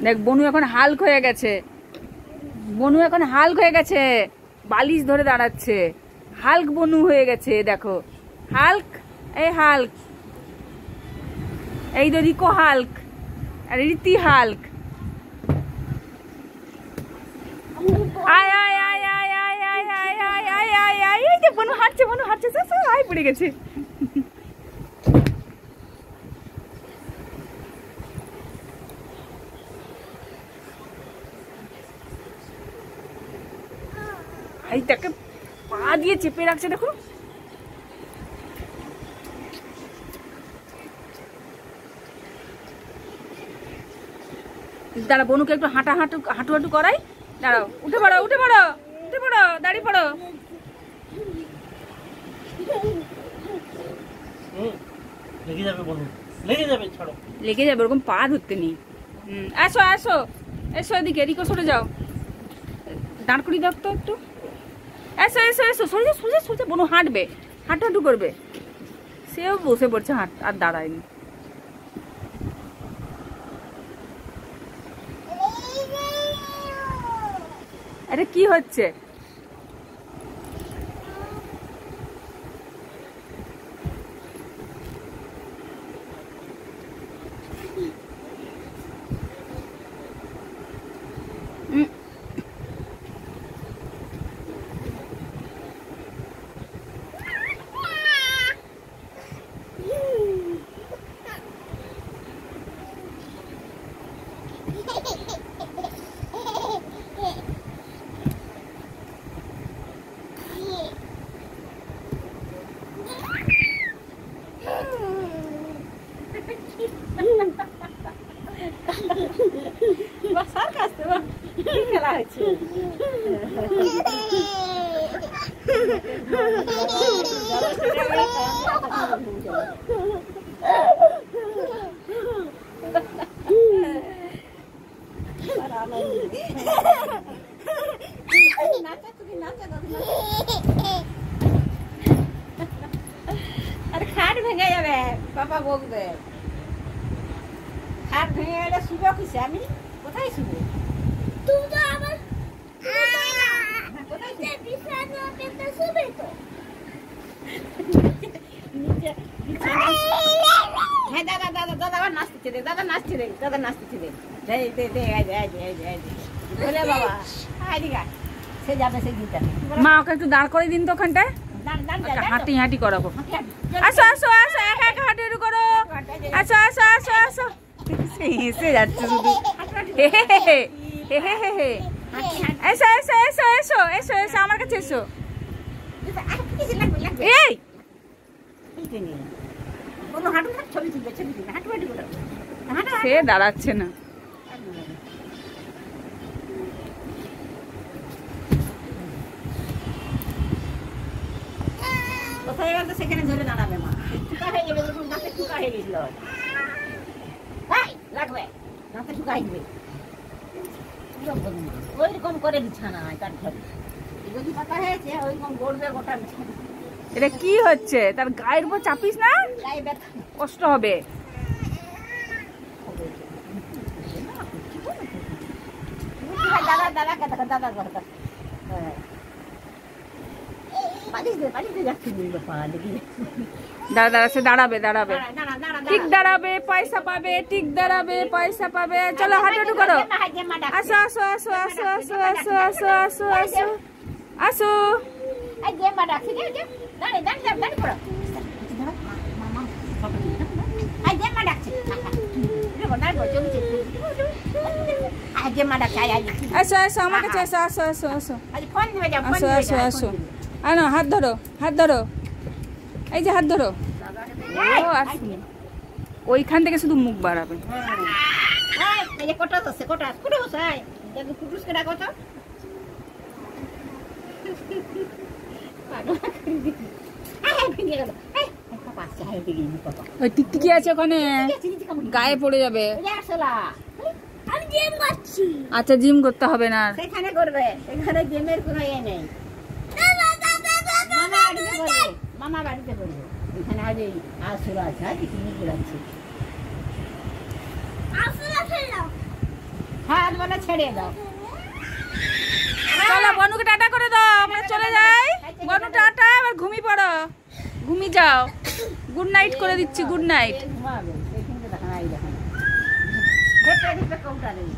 দেখ বনু এখন হাল্ক হয়ে গেছে, বনু এখন হাল্ক হয়ে গেছে, বালিশ ধরে দাঁড়াচ্ছে, হাল্ক বনু হয়ে গেছে। দেখো হাল্ক, এই হাল্ক, এই তো রিকো হাল্ক আর রীতি হাল্ক। আয় আয় আয় আয় আয় আয় আয় আয় আয় আয় আয়, এই যে বনু হাঁটছে, বনু হাঁটছে, আয় পড়ে গেছে। তাকে পা দিয়ে চেপে রাখছে, দেখো। দাঁড়া বনুকে একটু হাঁটু করাই। দাঁড়াও, উঠে পড়ো, উঠে পড়ো, উঠে পড়ো, দাঁড়িয়ে পড়ো। লেগে যাবে, ওরকম পা ধরতে নেই। আসো আসো এসো, এদিকে রিকো সরে যাও, দাঁড় করিয়ে দাও তো একটু। এসো এসো এসো, সরে যাও, সরে যাও, সরে যাও। বনু হাঁটবে, হাঁটু করবে, সেও বসে পড়ছে, আর দাঁড়ায়নি। আরে কি হচ্ছে? আরে খাট ভেঙে যাবে, বাবা বকবে। খাট ভেঙে গেলে শুবে কিসে? আমি কোথায় শুবে? তুমি তো আমার কোথায় বিছানা পেতে শুবে তো? নিচে বিছানা। হ্যাঁ দাদা দাদা দাদা আবার নাচতেছে রে, দাদা নাচছে রে, দাদা নাচতেছে রে। দে দে দে, আয় আয় আয় আয়। বলে বাবা আয় দিগা, সে যাবে সে গিটা। মা ওকে একটু দাঁড় করে দিন তো ওখানটায়, হাঁটি করাবো। আসো আসো আসো, একা একা হাঁটি করো। আসো আসো আসো আসো, এসে যাচ্ছে শুধু। এসো এসো এসো এসো এসো এসো, আমার কাছে এসো। এই সে দাঁড়াচ্ছে না। কোথায় গেল সেখানে ধরে দাঁড়াবে মা। টুকা হয়ে যাবে, এরকম দাঁতে টুকা হয়ে গেছিল। লাগবে দাঁতে টুকা হয়ে যাবে, ওইরকম করে বিছানা তার ঘরে যদি পাতা হয়েছে ওইরকম গড়বে গোটা বিছানা। এটা কি হচ্ছে? তার গায়ের উপর চাপিস না, গায়ে ব্যথা, কষ্ট হবে। দাদা দাদা কথা দাদা কথা দাঁড়া দাঁড়া, সে দাঁড়াবে, দাঁড়াবে, ঠিক দাঁড়াবে, পয়সা পাবে, ঠিক দাঁড়াবে, পয়সা পাবে। চলো হাঁটাহাঁটি করো। আসো আসো আসো আসো আসো আসো আসো আসো আসো আসো। আসো আসো আমার কাছে আসো, আসো আসো আসো আসো আসো আসো। আনো হাত ধরো, হাত ধরো, এই যে হাত ধরো। ও আসুন, ওইখান থেকে শুধু মুখ বাড়াবে। ওই টিকটিকি আছে ওখানে, গায়ে পড়ে যাবে। জিম করছি। আচ্ছা জিম করতে হবে না আর। সেখানে করবে, এখানে জিমের কোনো ইয়ে নেই। মামা বাড়িতে করবে, মামা বাড়িতে করবে। এখানে আজ এই আসুর আছে, আজ কি ঘুরাচ্ছে। আসলে ফেলাও। হাত বলে ছেড়ে দাও। চলো বনুকে টাটা করে দাও, আমরা চলে যাই। বনু টাটা, আবার ঘুমিয়ে পড়ো, ঘুমিয়ে যাও। গুড নাইট করে দিচ্ছি, গুড নাইট। ঘুমাবে, সেইখানটা দেখেন, এই দেখেন। কৌটা নেই।